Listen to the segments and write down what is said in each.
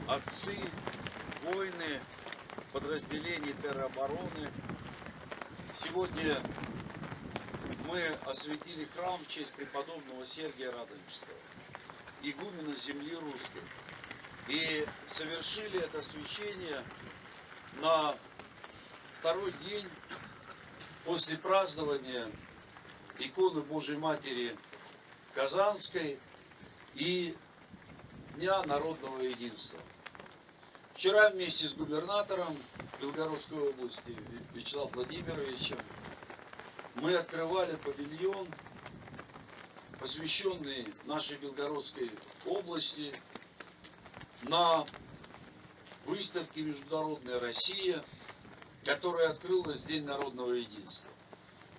отцы, воины подразделений теробороны. Сегодня мы осветили храм в честь преподобного Сергия Радонежского, игумена земли русской. И совершили это освящение на второй день после празднования иконы Божьей Матери Казанской и Дня народного единства. Вчера вместе с губернатором Белгородской области Вячеславом Владимировичем мы открывали павильон, посвященный нашей Белгородской области, на выставке международной «Россия», которая открылась в День народного единства.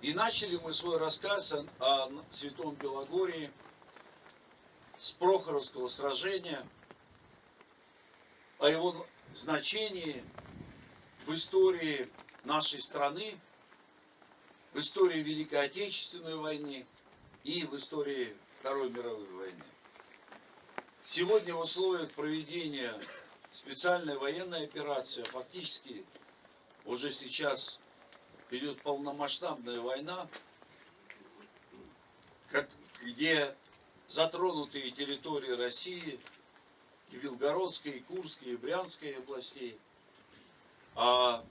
И начали мы свой рассказ о Святом Белогории с Прохоровского сражения, о его значении в истории нашей страны, в истории Великой Отечественной войны и в истории Второй мировой войны. Сегодня в условиях проведения специальной военной операции, фактически уже сейчас идет полномасштабная война, где затронутые территории России, и Белгородской, и Курской, и Брянской областей, а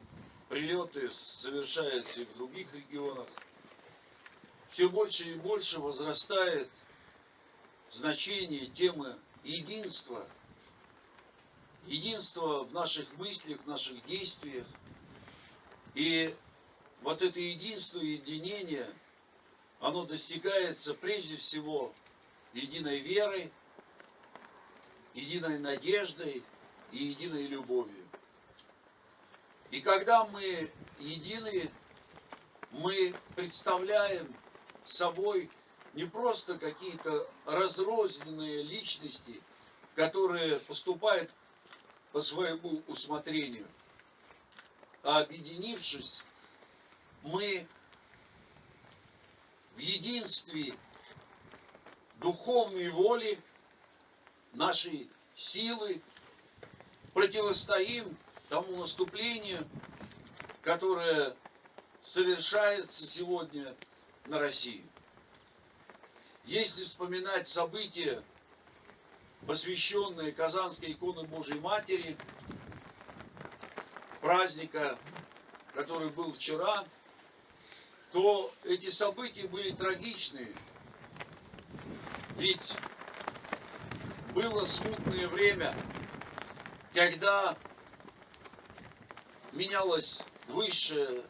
прилеты совершаются и в других регионах, все больше и больше возрастает значение темы единства. Единство в наших мыслях, в наших действиях. И вот это единство и единение, оно достигается прежде всего единой верой, единой надеждой и единой любовью. И когда мы едины, мы представляем собой не просто какие-то разрозненные личности, которые поступают по своему усмотрению, а объединившись, мы в единстве духовной воли, нашей силы противостоим тому наступлению, которое совершается сегодня на Россию. Если вспоминать события, посвященные Казанской иконе Божьей Матери, праздника, который был вчера, то эти события были трагичные. Ведь было смутное время, когда менялась высшая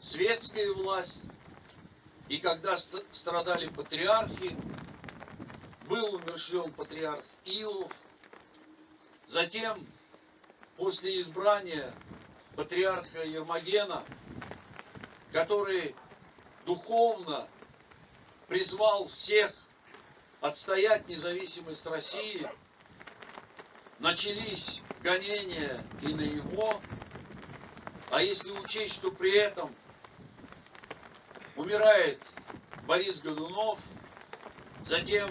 светская власть, и когда страдали патриархи, был умерщвлен патриарх Иов. Затем, после избрания патриарха Ермогена, который духовно призвал всех отстоять независимость России, начались гонения и на его. А если учесть, что при этом умирает Борис Годунов, затем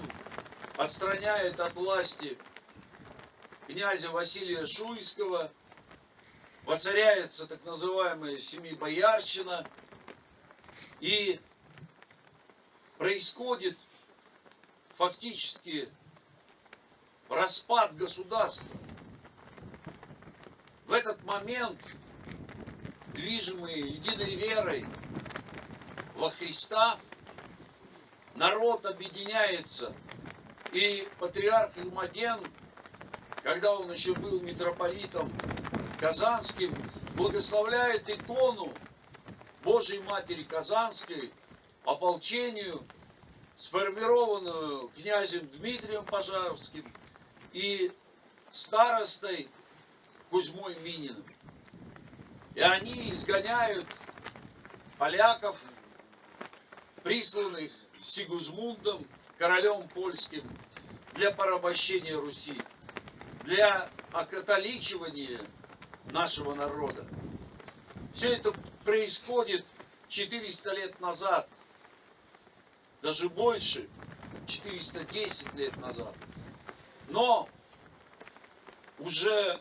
отстраняет от власти князя Василия Шуйского, воцаряется так называемая семибоярщина, и происходит фактически распад государства. В этот момент, движимые единой верой во Христа, народ объединяется, и патриарх Ермоген, когда он еще был митрополитом Казанским, благословляет икону Божьей Матери Казанской ополчению, сформированную князем Дмитрием Пожарским и старостой Кузьмой Мининым. И они изгоняют поляков, присланных Сигизмундом, королем польским, для порабощения Руси, для окатоличивания нашего народа. Все это происходит 400 лет назад, даже больше, 410 лет назад. Но уже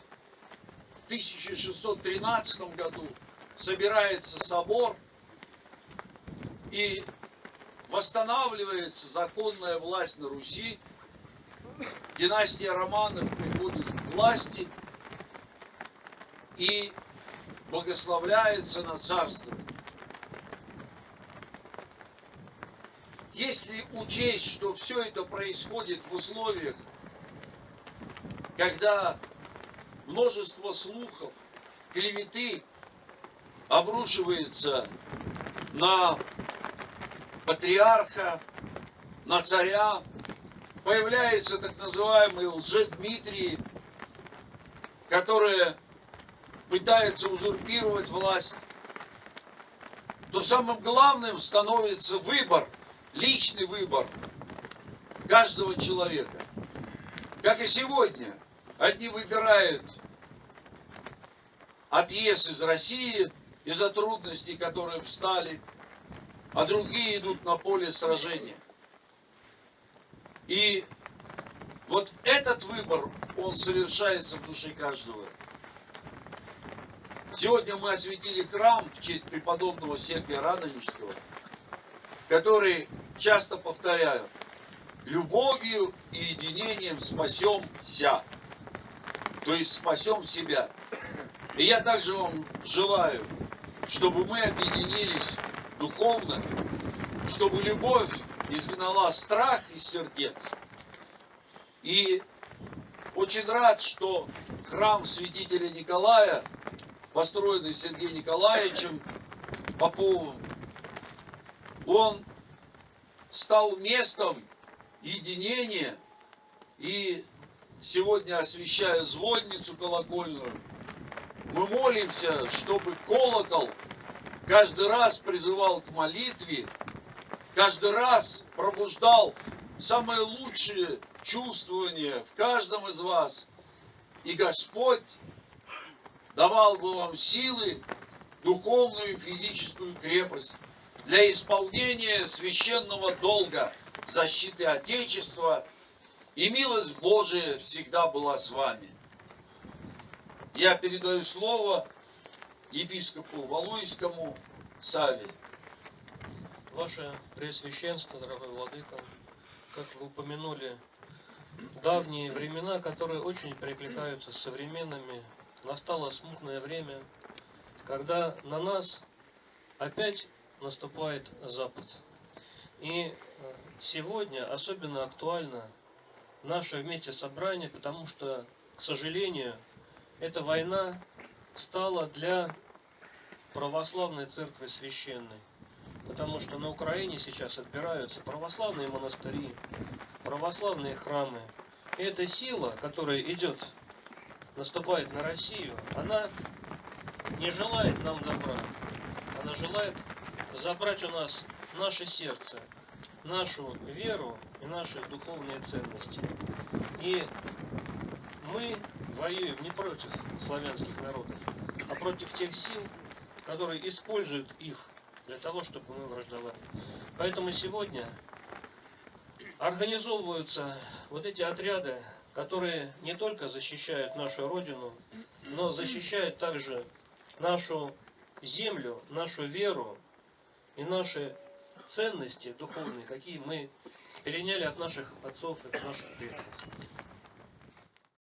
в 1613 году собирается собор и восстанавливается законная власть на Руси, династия Романовых приходит к власти и благословляется на царствование. Если учесть, что все это происходит в условиях, когда множество слухов, клеветы обрушивается на патриарха, на царя, появляются так называемые лжедмитрии, которые пытаются узурпировать власть, то самым главным становится выбор, личный выбор каждого человека. Как и сегодня, одни выбирают отъезд из России из-за трудностей, которые встали, а другие идут на поле сражения. И вот этот выбор, он совершается в душе каждого. Сегодня мы осветили храм в честь преподобного Сергия Радонежского, который часто повторяю: любовью и единением спасемся, то есть спасем себя. И я также вам желаю, чтобы мы объединились духовно, чтобы любовь изгнала страх из сердец. И очень рад, что храм святителя Николая, построенный Сергеем Николаевичем Поповым, он стал местом единения. И сегодня, освящая звонницу колокольную, мы молимся, чтобы колокол каждый раз призывал к молитве, каждый раз пробуждал самые лучшие чувствования в каждом из вас. И Господь давал бы вам силы, духовную и физическую крепость для исполнения священного долга защиты Отечества, и милость Божия всегда была с вами. Я передаю слово епископу Валуйскому Саве. Ваше Преосвященство, дорогой Владыка, как вы упомянули, давние времена, которые очень перекликаются с современными, настало смутное время, когда на нас опять наступает Запад. И сегодня особенно актуально наше вместе собрание, потому что, к сожалению, эта война стала для православной церкви священной. Потому что на Украине сейчас отбираются православные монастыри, православные храмы. И эта сила, которая идет, наступает на Россию, она не желает нам добра. Она желает забрать у нас наше сердце, нашу веру и наши духовные ценности. И мы воюем не против славянских народов, а против тех сил, которые используют их для того, чтобы мы враждовали. Поэтому сегодня организовываются вот эти отряды, которые не только защищают нашу Родину, но защищают также нашу землю, нашу веру и наши ценности духовные, какие мы переняли от наших отцов и от наших предков.